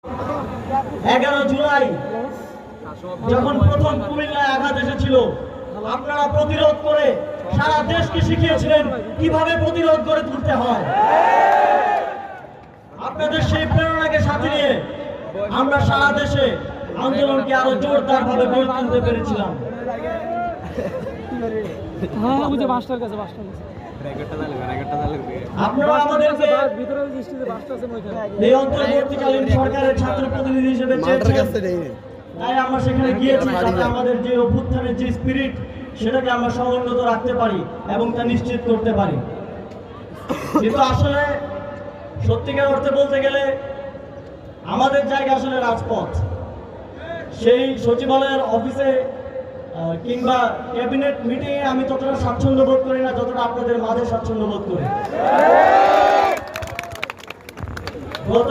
11 জুলাই যখন প্রথম কুমিল্লায় আঘাত এসেছিল, আপনারা প্রতিরোধ করে সারা দেশকে শিখিয়েছিলেন কিভাবে প্রতিরোধ করে তুলতে হয়। আপনাদের সেই প্রেরণাকে সাথে নিয়ে আমরা সারা দেশে আন্দোলনকে আরো জোরদার ভাবে গড়ে তুলতে পেরেছিলাম। আপনারা আমাদেরকে এই অন্তর্বর্তীকালীন সরকারের ছাত্র প্রতিনিধি হিসেবে চেয়েছেন, তাই আমরা সেখানে গিয়েছি যাতে আমাদের যে অভ্যুত্থানের যে স্পিরিট সেটাকে আমরা সমুন্নত রাখতে পারি এবং তা নিশ্চিত করতে পারি। কিন্তু আসলে সত্যিকার অর্থে বলতে গেলে আমাদের জায়গা আসলে রাজপথ। সেই সচিবালয়ের অফিসে কিংবা ক্যাবিনেট মিটিংয়ে আমি ততটা স্বাচ্ছন্দ্য বোধ করি না যতটা আপনাদের মাঝে স্বাচ্ছন্দ্য বোধ করি। গত